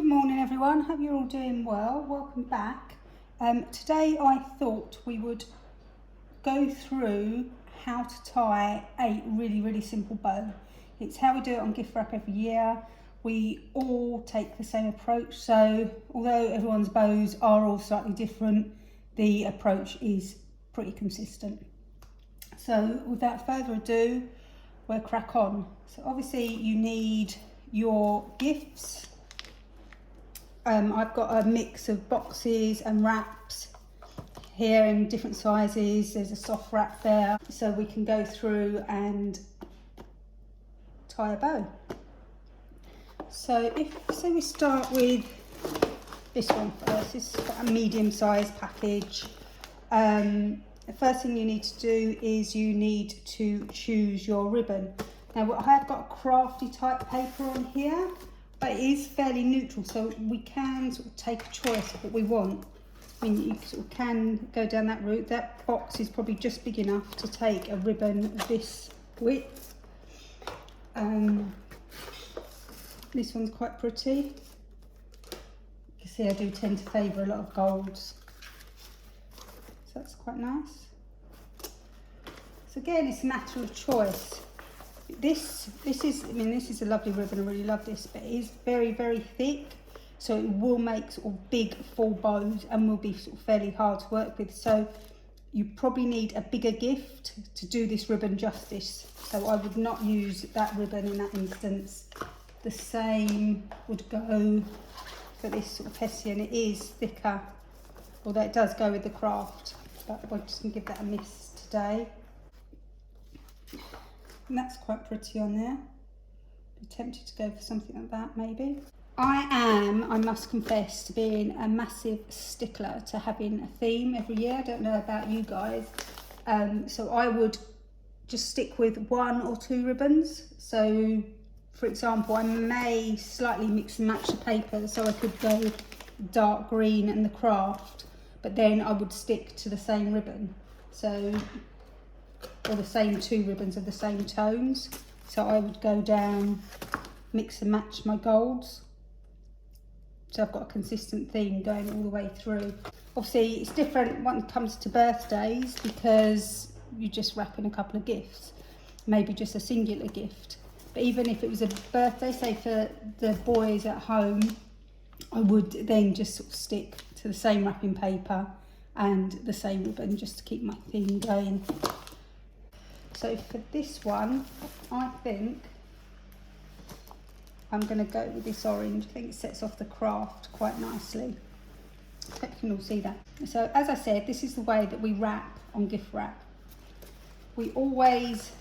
morning everyone, hope you're all doing well. Welcome back. Today I thought we would go through how to tie a really simple bow. It's how we do it on gift wrap every year. We all take the same approach, so although everyone's bows are all slightly different, the approach is pretty consistent. So without further ado, we'll crack on. So obviously you need your gifts. I've got a mix of boxes and wraps here in different sizes. There's a soft wrap there, so we can go through and tie a bow. So we start with this one first. This is a medium-sized package. The first thing you need to do is you need to choose your ribbon. Now I have got a crafty type paper on here, but it is fairly neutral, so we can sort of take a choice of what we want. I mean, you sort of can go down that route. That box is probably just big enough to take a ribbon of this width. This one's quite pretty. You can see I do tend to favour a lot of golds, so that's quite nice. So again, it's a matter of choice. This is a lovely ribbon. I really love this, but it is very thick, so it will make sort of big full bows and will be sort of fairly hard to work with. So you probably need a bigger gift to do this ribbon justice. So I would not use that ribbon in that instance. The same would go for this sort of hessian. It is thicker, although it does go with the craft, but we're just going to give that a miss today. And that's quite pretty on there. Be tempted to go for something like that maybe. I must confess, to being a massive stickler to having a theme every year. I don't know about you guys. So I would just stick with 1 or 2 ribbons. So for example, I may slightly mix and match the paper, so I could go dark green and the craft, but then I would stick to the same ribbon. So, or the same 2 ribbons of the same tones. So I would go down, mix and match my golds. So I've got a consistent theme going all the way through. Obviously it's different when it comes to birthdays, because you're just wrapping a couple of gifts, maybe just a singular gift. But even if it was a birthday, say for the boys at home, I would then just sort of stick to the same wrapping paper and the same ribbon just to keep my theme going. So for this one, I think I'm going to go with this orange. I think it sets off the craft quite nicely. I hope you can all see that. So as I said, this is the way that we wrap on gift wrap. We always,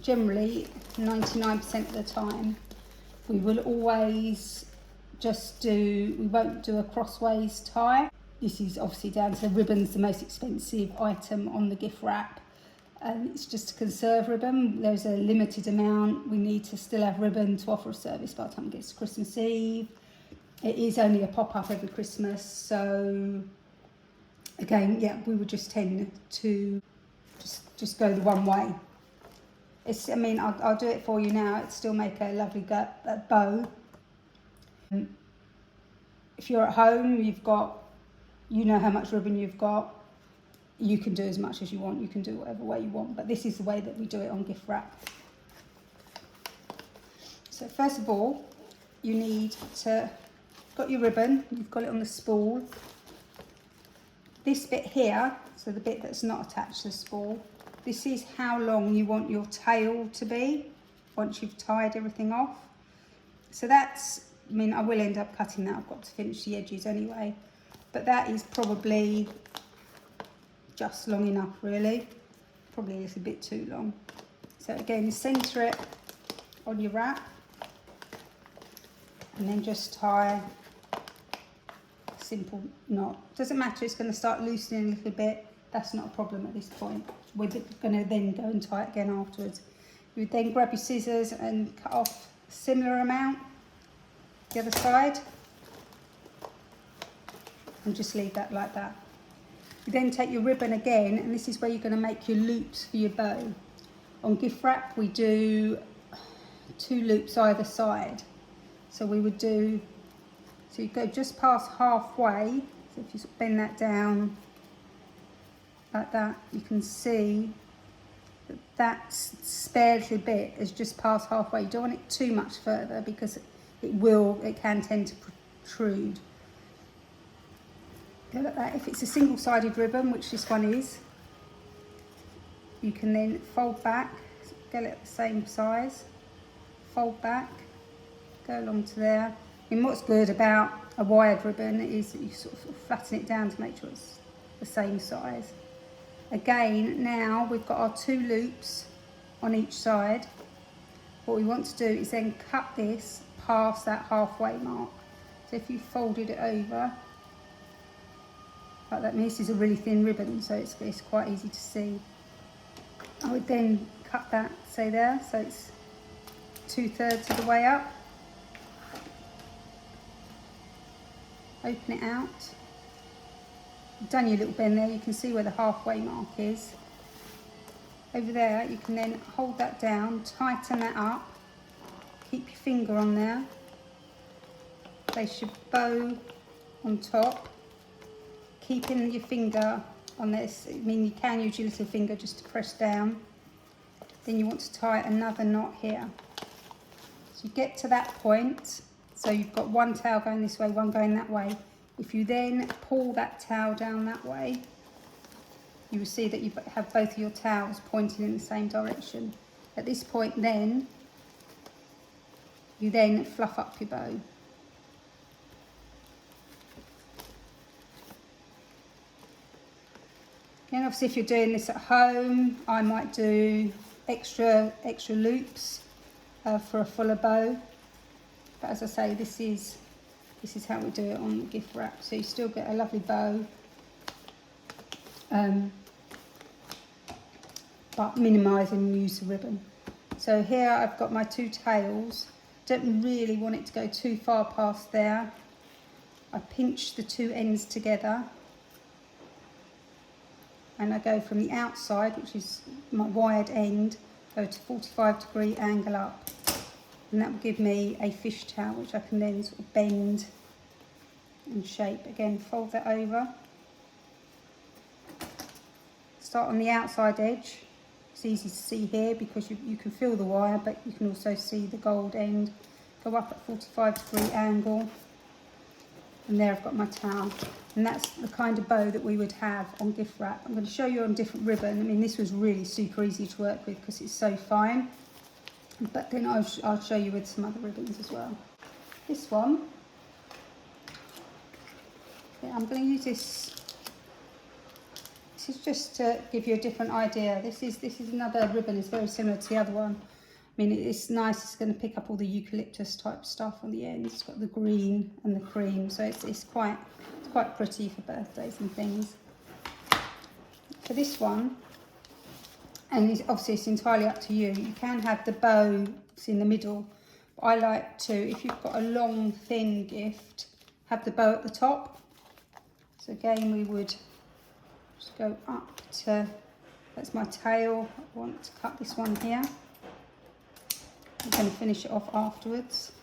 generally 99% of the time, we will always just we won't do a crossways tie. This is obviously down to ribbon's the most expensive item on the gift wrap. It's just a conserve ribbon. There's a limited amount. We need to still have ribbon to offer a service by the time it gets to Christmas Eve. It is only a pop-up every Christmas, so again, yeah, we would just tend to just go the one way. I'll do it for you now. It'd still make a lovely bow. If you're at home, you know how much ribbon you've got. You can do as much as you want. You can do whatever way you want, but this is the way that we do it on gift wrap. So first of all, you've got your ribbon. You've got it on the spool. This bit here, so the bit that's not attached to the spool, this is how long you want your tail to be once you've tied everything off. So that's, I will end up cutting that. I've got to finish the edges anyway, but that is probably just long enough, really. Probably a little bit too long. So again, centre it on your wrap and then just tie a simple knot. Doesn't matter, it's going to start loosening a little bit. That's not a problem at this point. We're going to then go and tie it again afterwards. You would then grab your scissors and cut off a similar amount the other side and just leave that like that. You then take your ribbon again, and this is where you're going to make your loops for your bow. On gift wrap we do 2 loops either side. So we would do, so you go just past halfway. So if you sort of bend that down like that, you can see that that spared little bit is just past halfway. You don't want it too much further because it can tend to protrude. Go like that. If it's a single-sided ribbon, which this one is, you can then fold back, get it the same size, fold back, go along to there. And what's good about a wired ribbon is that you sort of flatten it down to make sure it's the same size. Again, now we've got our 2 loops on each side. What we want to do is then cut this past that halfway mark. So if you folded it over, like that, and this is a really thin ribbon, so it's quite easy to see. I would then cut that, say there, so it's 2/3 of the way up. Open it out. You've done your little bend there, you can see where the halfway mark is. Over there, you can then hold that down, tighten that up, keep your finger on there, place your bow on top, keeping your finger on this. I mean, you can use your little finger just to press down. Then you want to tie another knot here. So you get to that point, so you've got one tail going this way, one going that way. If you then pull that tail down that way, you will see that you have both of your tails pointing in the same direction. At this point then, you then fluff up your bow. And obviously if you're doing this at home, I might do extra loops for a fuller bow. But as I say, this is how we do it on the gift wrap. So you still get a lovely bow, but minimising the use of ribbon. So here I've got my 2 tails. Don't really want it to go too far past there. I pinch the 2 ends together, and I go from the outside, which is my wired end, go to 45-degree angle up, and that will give me a fishtail, which I can then sort of bend and shape. Again, fold that over, start on the outside edge. It's easy to see here because you can feel the wire, but you can also see the gold end. Go up at 45-degree angle, and there I've got my towel. And that's the kind of bow that we would have on gift wrap. I'm going to show you on different ribbon. I mean, this was really super easy to work with because it's so fine. But then I'll show you with some other ribbons as well. This one, yeah, I'm going to use this. This is just to give you a different idea. This is another ribbon. It's very similar to the other one. I mean, it's nice. It's going to pick up all the eucalyptus type stuff on the ends. It's got the green and the cream, so it's quite pretty for birthdays and things. For this one, and obviously it's entirely up to you. You can have the bow in the middle. But I like to, if you've got a long, thin gift, have the bow at the top. So again, we would just go up to, that's my tail. I want to cut this one here. I'm going to finish it off afterwards.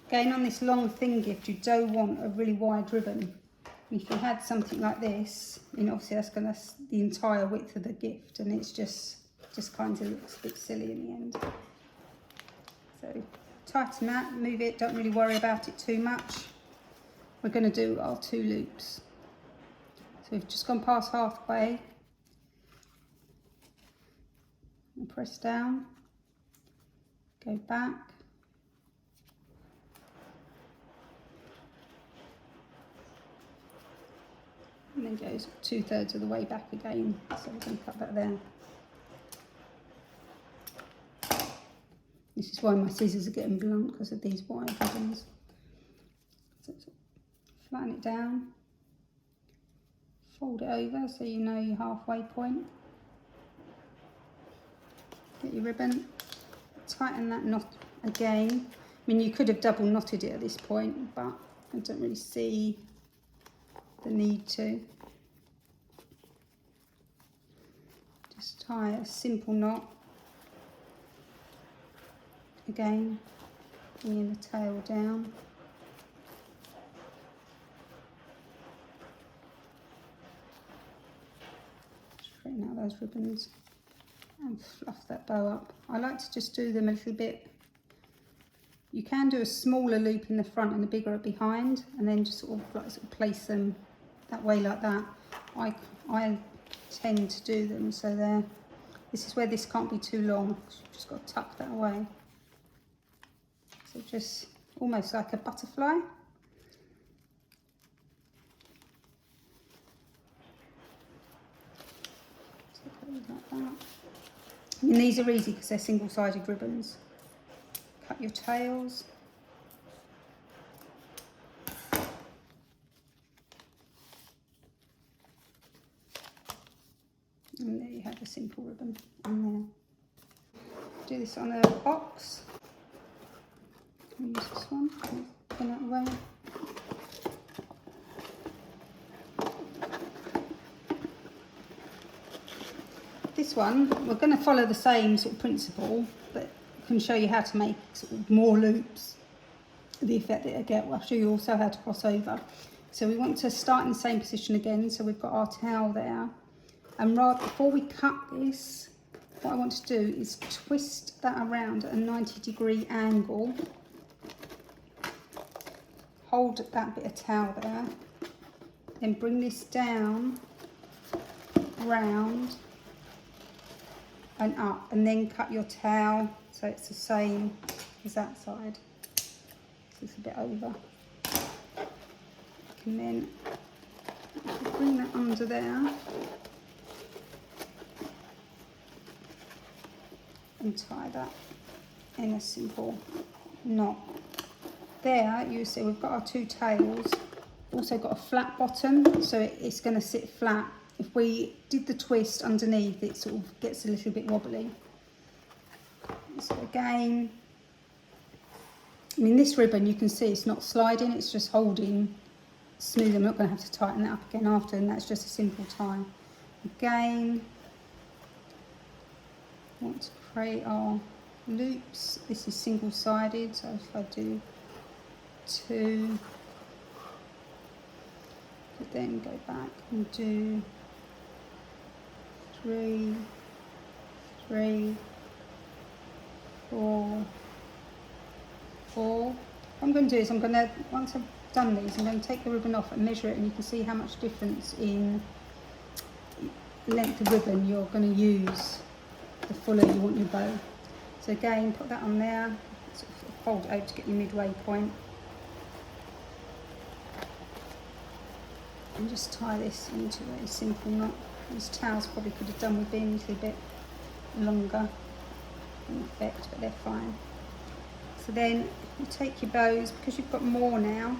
Again, on this long thin gift, you don't want a really wide ribbon. And if you had something like this, you know, obviously that's the entire width of the gift, and it's just kind of looks a bit silly in the end. So tighten that, move it, don't really worry about it too much. We're going to do our 2 loops. So we've just gone past halfway. And press down, go back. And then goes 2/3 of the way back again. So we're going to cut that there. This is why my scissors are getting blunt, because of these wide ribbons. So flatten it down, fold it over so you know your halfway point. Get your ribbon, tighten that knot again. I mean, you could have double knotted it at this point, but I don't really see the need to. Just tie a simple knot again, bringing the tail down. Straighten out those ribbons and fluff that bow up. I like to just do them a little bit. You can do a smaller loop in the front and a bigger behind, and then just sort of place them that way like that. I tend to do them so they're. This is where this can't be too long. You've just got to tuck that away. So just almost like a butterfly. So like that. I mean, these are easy because they're single-sided ribbons. Cut your tails. And there you have a simple ribbon on there. Do this on a box. I'll use this one, pin it away. This one, we're going to follow the same sort of principle, but I can show you how to make sort of more loops, the effect that I get. I'll show you also how to cross over. So we want to start in the same position again, so we've got our towel there. And before we cut this, what I want to do is twist that around at a 90-degree angle. Hold that bit of towel there. Then bring this down, round and up, and then cut your towel so it's the same as that side. It's a bit over. And then bring that under there. And tie that in a simple knot. There you see we've got our two tails, also got a flat bottom, so it's going to sit flat. If we did the twist underneath, it sort of gets a little bit wobbly. So again, I mean, this ribbon you can see it's not sliding, it's just holding smooth. I'm not going to have to tighten that up again after, and that's just a simple tie. Again, want to create our loops. This is single-sided, so if I do 2, but then go back and do 3, 3, 4, 4. What I'm going to do is once I've done these, I'm going to take the ribbon off and measure it, and you can see how much difference in length of ribbon you're going to use the fuller you want your bow. So again, put that on there, sort of fold it over to get your midway point. And just tie this into a simple knot. These towels probably could have done with being a little bit longer in effect, but they're fine. So then you take your bows, because you've got more now,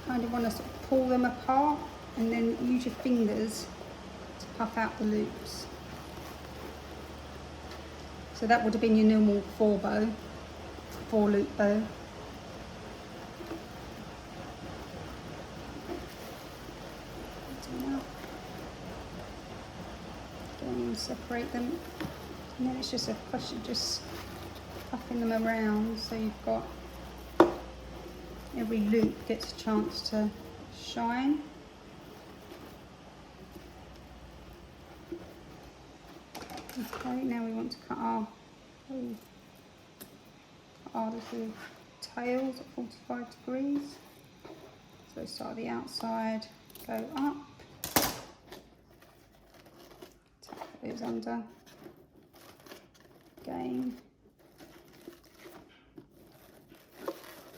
kind of want to sort of pull them apart and then use your fingers to puff out the loops. So that would have been your normal 4 loop bow. Again, separate them, and then it's just a question of just puffing them around so you've got every loop gets a chance to shine. Okay, now we want to cut our little tails at 45 degrees. So start at the outside, go up, tuck those under, again,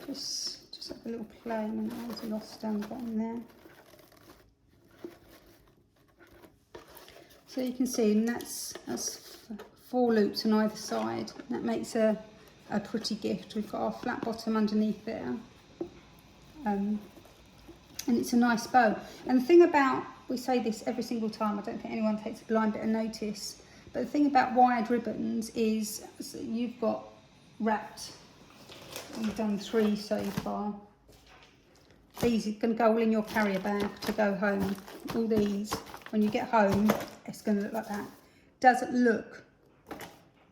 just like a little play, and I was lost down the bottom there. So you can see, and that's 4 loops on either side. That makes a pretty gift. We've got our flat bottom underneath there, and it's a nice bow. And the thing about, we say this every single time, I don't think anyone takes a blind bit of notice, but the thing about wired ribbons is, so you've got wrapped, you've done 3 so far. These are going to go all in your carrier bag to go home. All these, when you get home, it's going to look like that. Doesn't look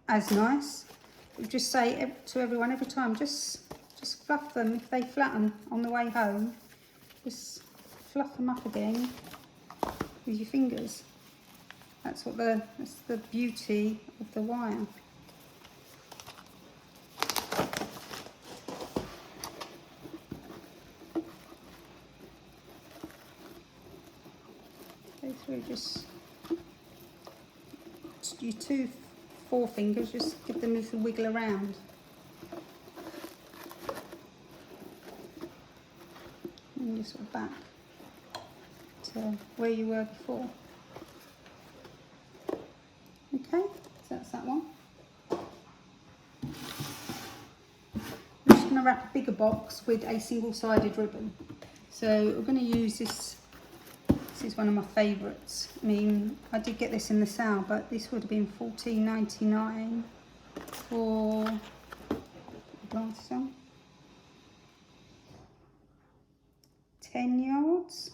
as nice, just say to everyone every time, just fluff them. If they flatten on the way home, just fluff them up again with your fingers. That's the beauty of the wire. Go through just your 2 forefingers, just give them a little wiggle around. And you're sort of back to where you were before. Okay, so that's that one. I'm just going to wrap a bigger box with a single-sided ribbon. So we're going to use this. This is one of my favourites. I mean, I did get this in the sale, but this would have been $14.99 for glasses on. 10 yards.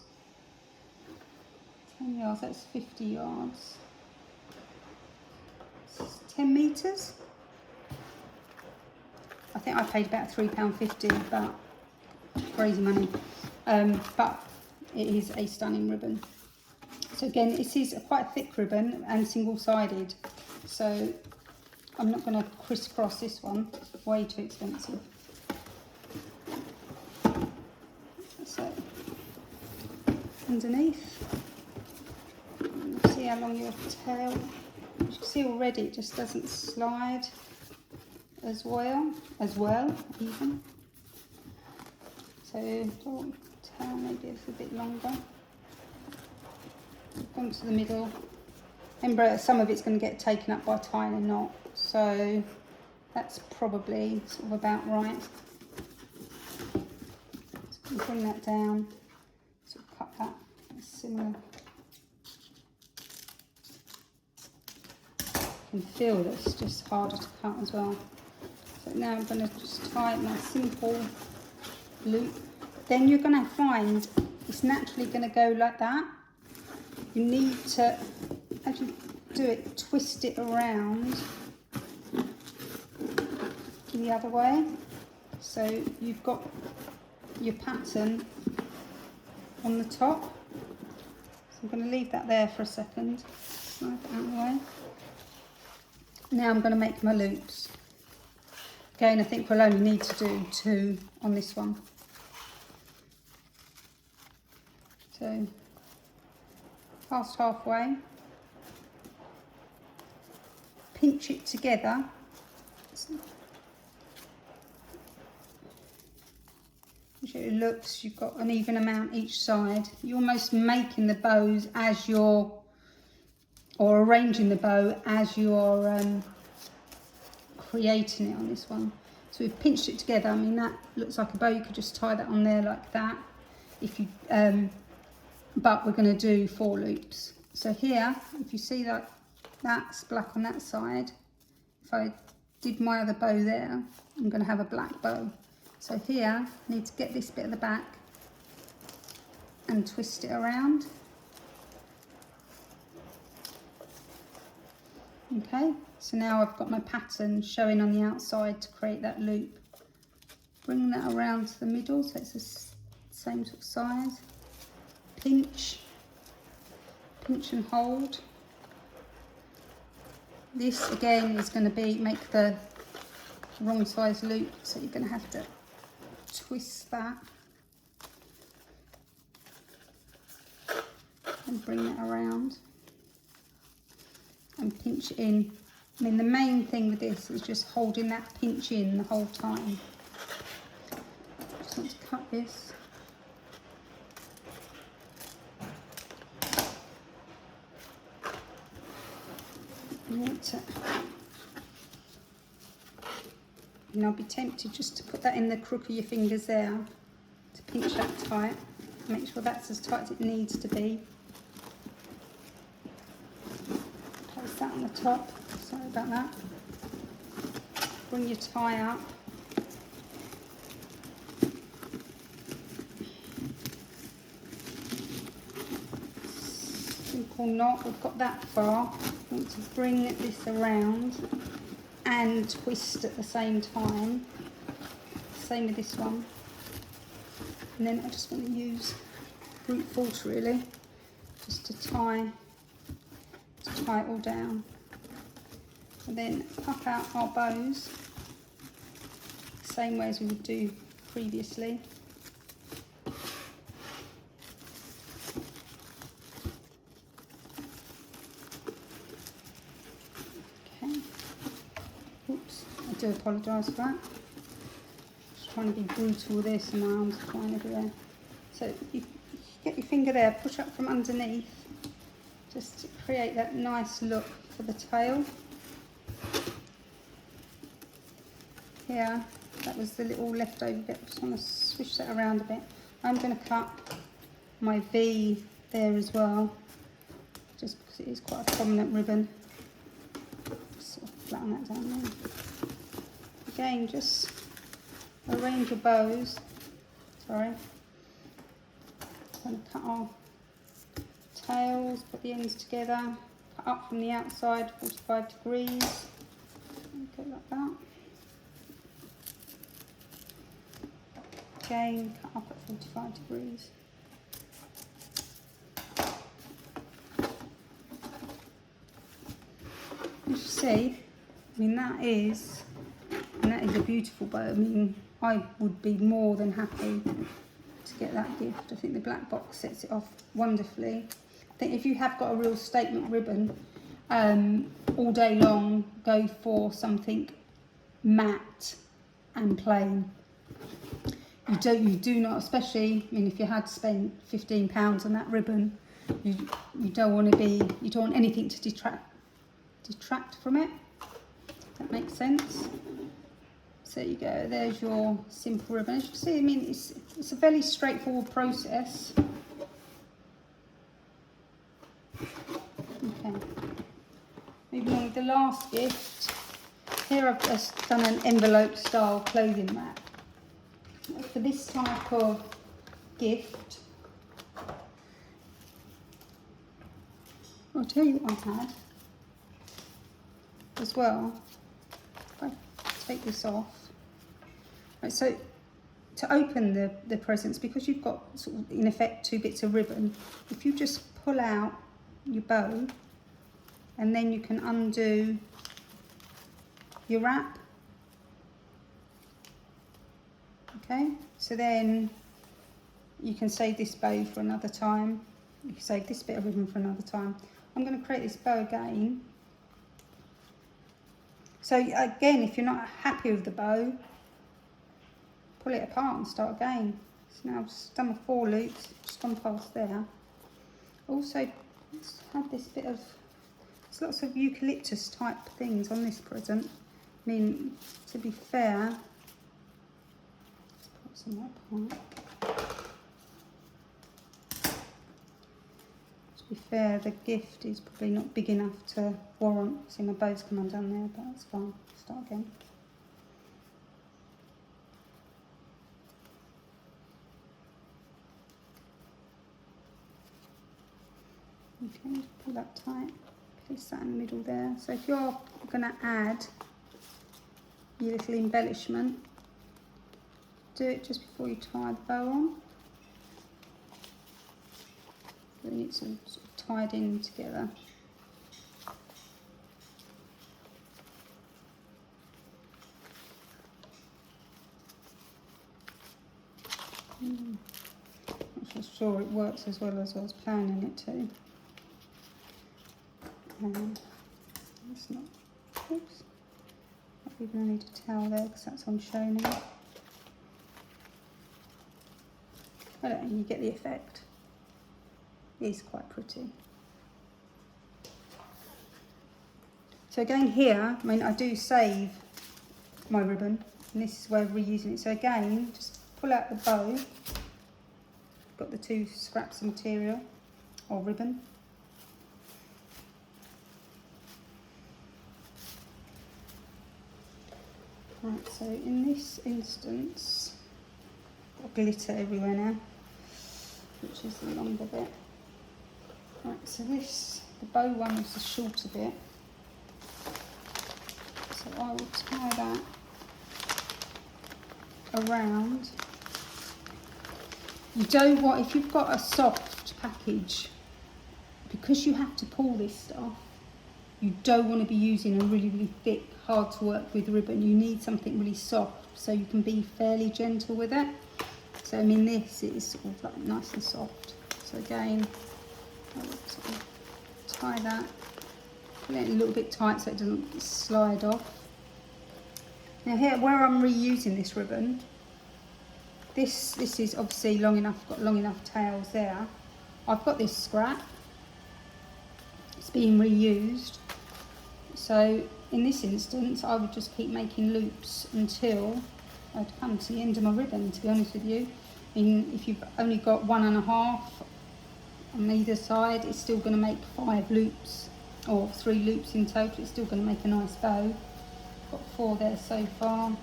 10 yards, that's 50 yards. 10 metres. I think I paid about £3.50, but crazy money. But it is a stunning ribbon. So again, this is quite a thick ribbon and single-sided. So I'm not going to crisscross this one. It's way too expensive. So underneath, see how long your tail. You can see already it just doesn't slide as well even. So tail maybe a little bit longer. Come to the middle. Remember, some of it's going to get taken up by tying a knot, so that's probably sort of about right. Just bring that down, sort of cut that similar. You can feel that it's just harder to cut as well. So now I'm going to just tie my simple loop. Then you're going to find it's naturally going to go like that. You need to, as you do it, twist it around the other way. So you've got your pattern on the top. So I'm going to leave that there for a second. Slide that out of the way. Now I'm going to make my loops. Again, I think we'll only need to do 2 on this one. So past halfway, pinch it together. As it looks, you've got an even amount each side. You're almost making the bows as you're, or arranging the bow as you're creating it on this one. So we've pinched it together. I mean, that looks like a bow. You could just tie that on there like that. If you, but we're going to do 4 loops. So here, if you see that that's black on that side, if I did my other bow there, I'm going to have a black bow. So here, I need to get this bit at the back and twist it around. Okay, so now I've got my pattern showing on the outside to create that loop. Bring that around to the middle so it's the same sort of size. Pinch and hold. This again is going to make the wrong size loop, so you're going to have to twist that and bring that around and pinch it in. I mean, the main thing with this is just holding that pinch in the whole time. Just want to cut this. And I'll be tempted just to put that in the crook of your fingers there, to pinch that tight. Make sure that's as tight as it needs to be. Place that on the top, sorry about that. Bring your tie up. Simple knot, we've got that far. I want to bring this around and twist at the same time. Same with this one. And then I just want to use brute force really, just to tie it all down. And then puff out our bows, same way as we would do previously. Okay. Oops, I do apologise for that. Just trying to be brutal with this and my arms are flying everywhere. So you get your finger there, push up from underneath, just to create that nice look for the tail. Here, that was the little leftover bit. I just want to swish that around a bit. I'm going to cut my V there as well, just because it is quite a prominent ribbon. Just sort of flatten that down there. Again, just arrange your bows. Sorry. I'm going to cut our tails, put the ends together, cut up from the outside 45 degrees. Go like that. Again, cut up at 45 degrees. As you see, I mean that is a beautiful bow. I mean, I would be more than happy to get that gift. I think the black box sets it off wonderfully. I think if you have got a real statement ribbon, all day long, go for something matte and plain. You do not, especially, I mean, if you had spent £15 on that ribbon, you don't want anything to detract from it. Does that make sense? So there you go, there's your simple ribbon. As you can see, I mean, it's a fairly straightforward process. Okay. Moving on with the last gift. Here I've just done an envelope style clothing wrap. For this type of gift, I'll tell you what I had as well. If I take this off. Right, so to open the presents, because you've got sort of in effect 2 bits of ribbon, if you just pull out your bow and then you can undo your wrap. Okay, so then you can save this bow for another time. You can save this bit of ribbon for another time. I'm going to create this bow again. So again, if you're not happy with the bow, pull it apart and start again. So now I've just done my 4 loops, just gone past there. Also, let's have this bit of, there's lots of eucalyptus type things on this present. I mean, to be fair, some apart. To be fair, the gift is probably not big enough to warrant. See, my bow's come undone there, but that's fine. Start again. Okay, just pull that tight. Place that in the middle there. So if you're going to add your little embellishment, do it just before you tie the bow on. Then it's all sort of tied in together. Not sure it works as well as I was planning it to. And it's not. Oops. Not even I need a towel there because that's on show now. I don't know, you get the effect. It is quite pretty. So again here, I mean, I do save my ribbon, and this is where we're reusing it. So again, just pull out the bow. Got the 2 scraps of material or ribbon. Right, so in this instance, got glitter everywhere now, which is the longer bit. Right, so this, the bow one is the shorter bit. So I will tie that around. You don't want, if you've got a soft package, because you have to pull this stuff, you don't want to be using a really thick, hard to work with ribbon. You need something really soft so you can be fairly gentle with it. So I mean, this is sort of like nice and soft. So again, I will sort of tie that, pull it a little bit tight so it doesn't slide off. Now here, where I'm reusing this ribbon, this is obviously long enough, got long enough tails there. I've got this scrap, it's being reused. So in this instance, I would just keep making loops until I'd come to the end of my ribbon, to be honest with you. I mean, if you've only got 1.5 on either side, it's still going to make 5 loops, or 3 loops in total. It's still going to make a nice bow. Got 4 there so far.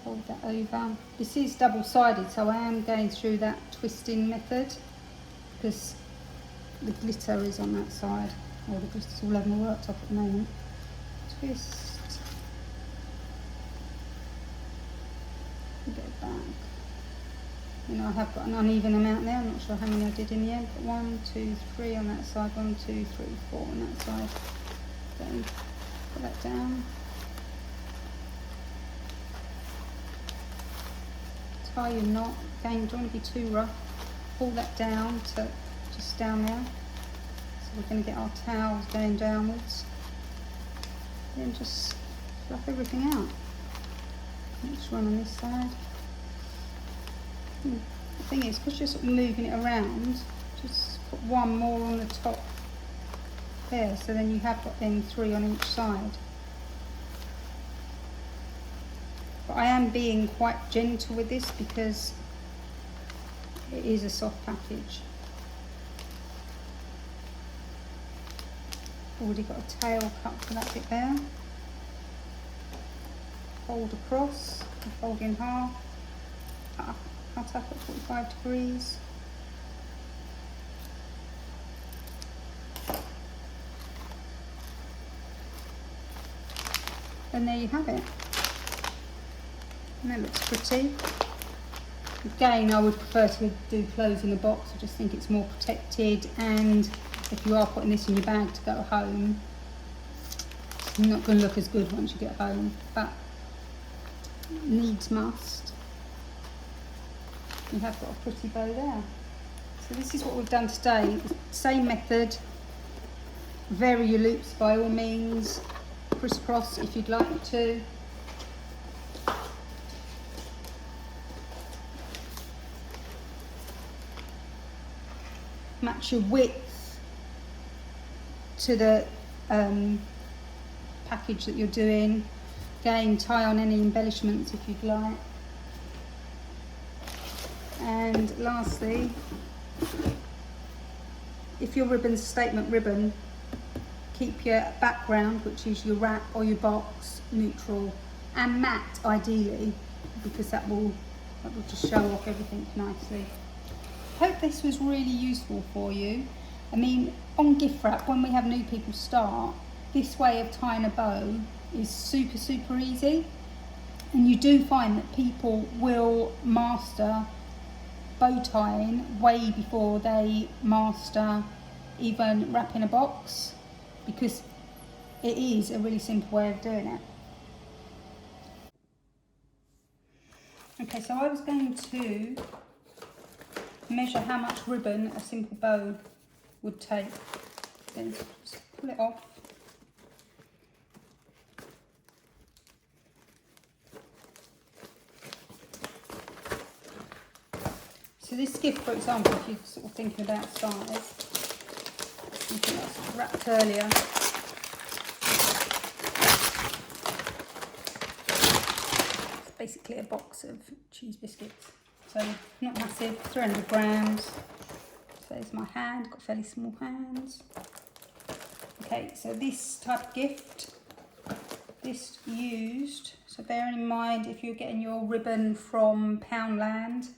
Fold that over. This is double-sided, so I am going through that twisting method because the glitter is on that side. Oh, the glitter's all over my worktop at the moment. Twist. Get it back. You know, I have got an uneven amount there. I'm not sure how many I did in the end, but 1, 2, 3 on that side, 1, 2, 3, 4 on that side. Then put that down. Tie your knot. Again, you don't want to be too rough. Pull that down to just down there. So we're going to get our towels going downwards. Then just fluff everything out. Next one on this side. The thing is, because you're sort of moving it around, just put one more on the top there, so then you have got then 3 on each side. But I am being quite gentle with this because it is a soft package. Already got a tail cut for that bit there. Fold across, fold in half, cut up at 45 degrees. And there you have it. And that looks pretty. Again, I would prefer to do clothes in a box. I just think it's more protected, and if you are putting this in your bag to go home, it's not going to look as good once you get home, but needs must. You have got a pretty bow there. So this is what we've done today. Same method. Vary your loops by all means. Crisscross if you'd like to. Match your width to the package that you're doing. Again, tie on any embellishments if you'd like. And lastly, if your ribbon's a statement ribbon, keep your background, which is your wrap or your box, neutral and matte ideally, because that will just show off everything nicely. Hope this was really useful for you. I mean, on gift wrap, when we have new people start, this way of tying a bow is super easy, and you do find that people will master bow tying way before they master even wrapping a box, because it is a really simple way of doing it. Okay, so I was going to measure how much ribbon a simple bow would take. Then just pull it off. So this gift, for example, if you're sort of thinking about size, you can that's wrapped earlier. It's basically a box of cheese biscuits. So not massive, 300 grams. So there's my hand, got fairly small hands. Okay, so this type of gift, this used, so bearing in mind if you're getting your ribbon from Poundland,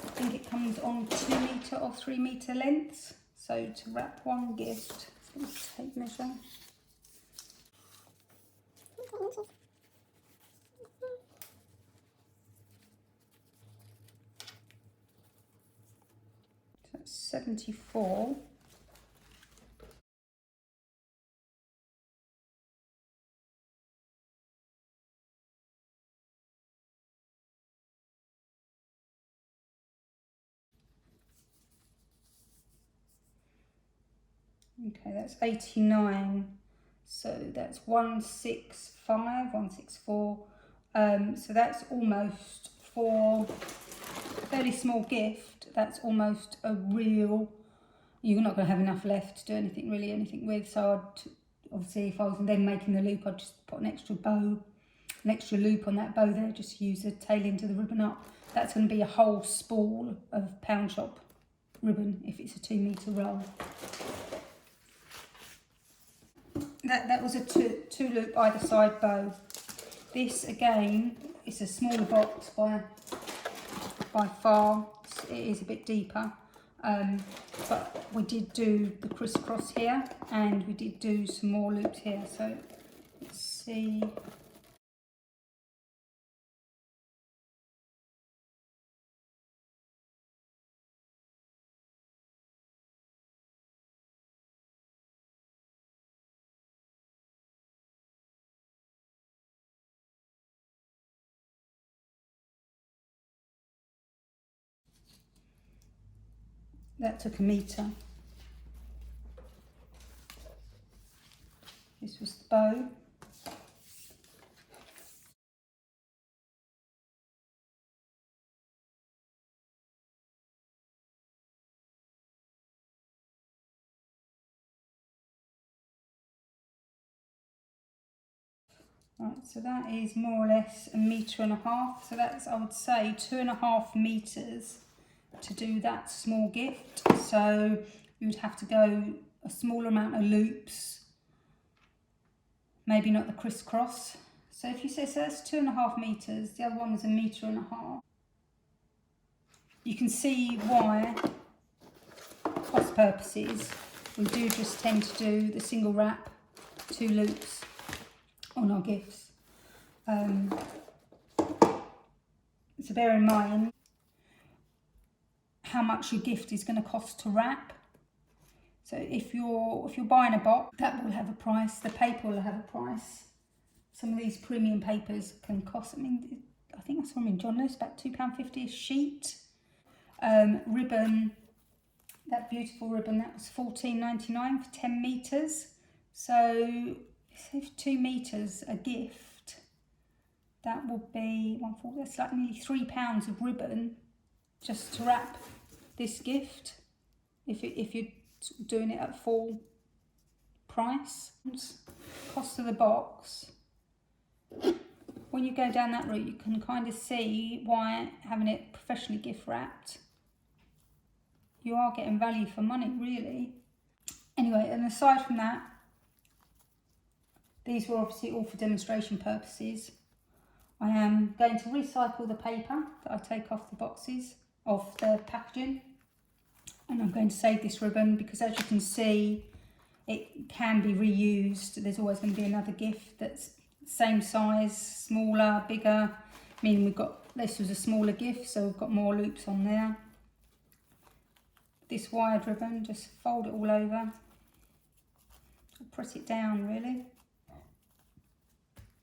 I think it comes on 2 metre or 3 metre lengths. So to wrap one gift, let's tape measure. So that's 74. Okay, that's 89. So that's 165, 164. So that's almost, for a fairly small gift, that's almost a real, you're not going to have enough left to do anything with. So I'd, obviously if I was then making the loop, I'd just put an extra bow, an extra loop on that bow there, just use the tail end of the ribbon up. That's going to be a whole spool of Pound Shop ribbon if it's a 2 metre roll. That was a two loop either side bow. This again is a smaller box by far. It is a bit deeper, but we did do the crisscross here and we did do some more loops here. So let's see. That took a metre. This was the bow. Right, so that is more or less 1.5 meters. So that's, I would say, 2.5 meters to do that small gift. So you would have to go a smaller amount of loops, maybe not the crisscross. So if you say, so that's 2.5 meters, the other one was 1.5 meters. You can see why, cost purposes, we do just tend to do the single wrap, 2 loops on our gifts. So bear in mind how much your gift is going to cost to wrap. So if you're buying a box, that will have a price. The paper will have a price. Some of these premium papers can cost, I think I saw them in John Lewis, about £2.50 a sheet. Ribbon, that beautiful ribbon, that was £14.99 for 10 meters. So if 2 meters a gift, that would be that's like nearly £3 of ribbon just to wrap this gift. If you're doing it at full price, cost of the box. When you go down that route, you can kind of see why having it professionally gift wrapped, you are getting value for money, really. Anyway, and aside from that, these were obviously all for demonstration purposes. I am going to recycle the paper that I take off the boxes, off the packaging, and I'm going to save this ribbon because, as you can see, it can be reused. There's always going to be another gift that's same size, smaller, bigger. This was a smaller gift, so we've got more loops on there. This wired ribbon, just fold it all over, press it down really.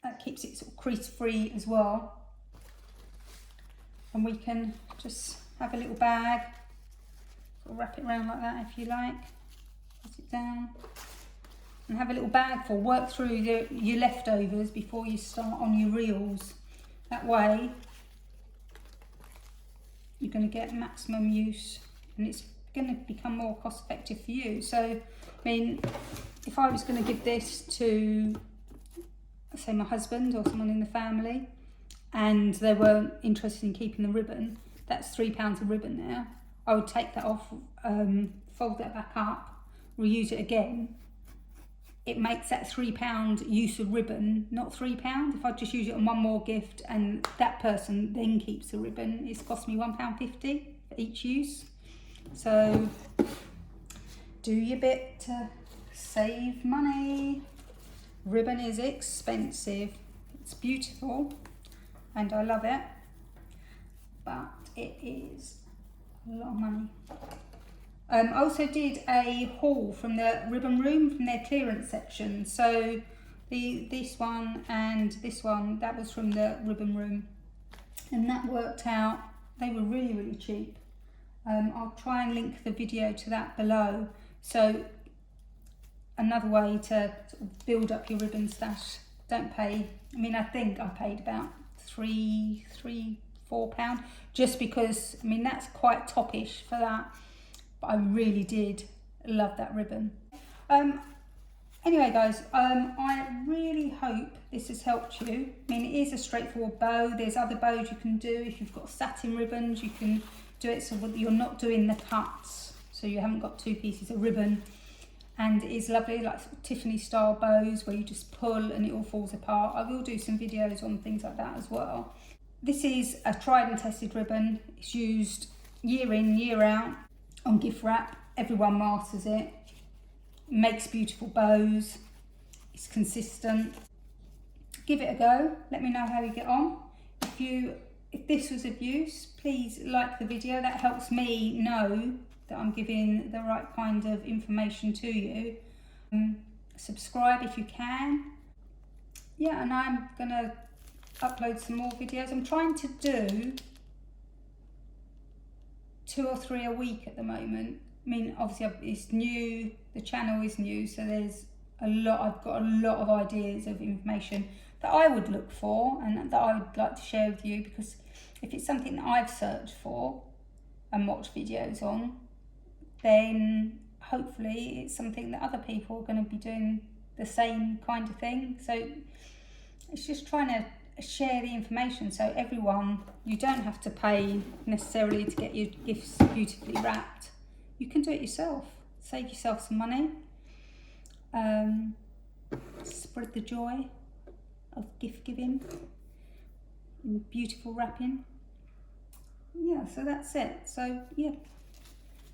That keeps it sort of crease free as well. And we can just have a little bag, sort of wrap it around like that if you like, press it down. And have a little bag for, work through your leftovers before you start on your reels. That way you're going to get maximum use and it's going to become more cost effective for you. So, if I was going to give this to, say, my husband or someone in the family and they weren't interested in keeping the ribbon, that's £3 of ribbon there. I would take that off, fold that back up, reuse it again. It makes that £3 use of ribbon not £3. If I just use it on one more gift and that person then keeps the ribbon, it's cost me £1.50 for each use. So do your bit to save money. Ribbon is expensive. It's beautiful and I love it, but it is a lot of money. I also did a haul from the Ribbon Room, from their clearance section. So this one and this one, that was from the Ribbon Room, and that worked out. They were really, really cheap. I'll try and link the video to that below. So another way to sort of build up your ribbon stash. Don't pay, I mean, I think I paid about £4, just because, I mean, that's quite toppish for that, but I really did love that ribbon. Anyway guys, I really hope this has helped you. I mean, it is a straightforward bow. There's other bows you can do. If you've got satin ribbons, you can do it so that you're not doing the cuts, so you haven't got 2 pieces of ribbon. And it is lovely, like sort of Tiffany style bows where you just pull and it all falls apart. I will do some videos on things like that as well. This is a tried and tested ribbon. It's used year in, year out on gift wrap. Everyone masters it. Makes beautiful bows. It's consistent. Give it a go. Let me know how you get on. If this was of use, please like the video. That helps me know that I'm giving the right kind of information to you. Subscribe if you can. Yeah, and I'm gonna upload some more videos. I'm trying to do 2 or 3 a week at the moment. I mean, obviously it's new, the channel is new, so there's I've got a lot of ideas of information that I would look for and that I would like to share with you, because if it's something that I've searched for and watched videos on, then hopefully it's something that other people are going to be doing the same kind of thing. So it's just trying to share the information, so everyone, you don't have to pay necessarily to get your gifts beautifully wrapped. You can do it yourself, save yourself some money, spread the joy of gift giving in beautiful wrapping. Yeah, so that's it. So yeah,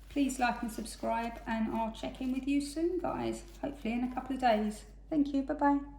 please like and subscribe, and I'll check in with you soon guys, hopefully in a couple of days. Thank you, bye bye.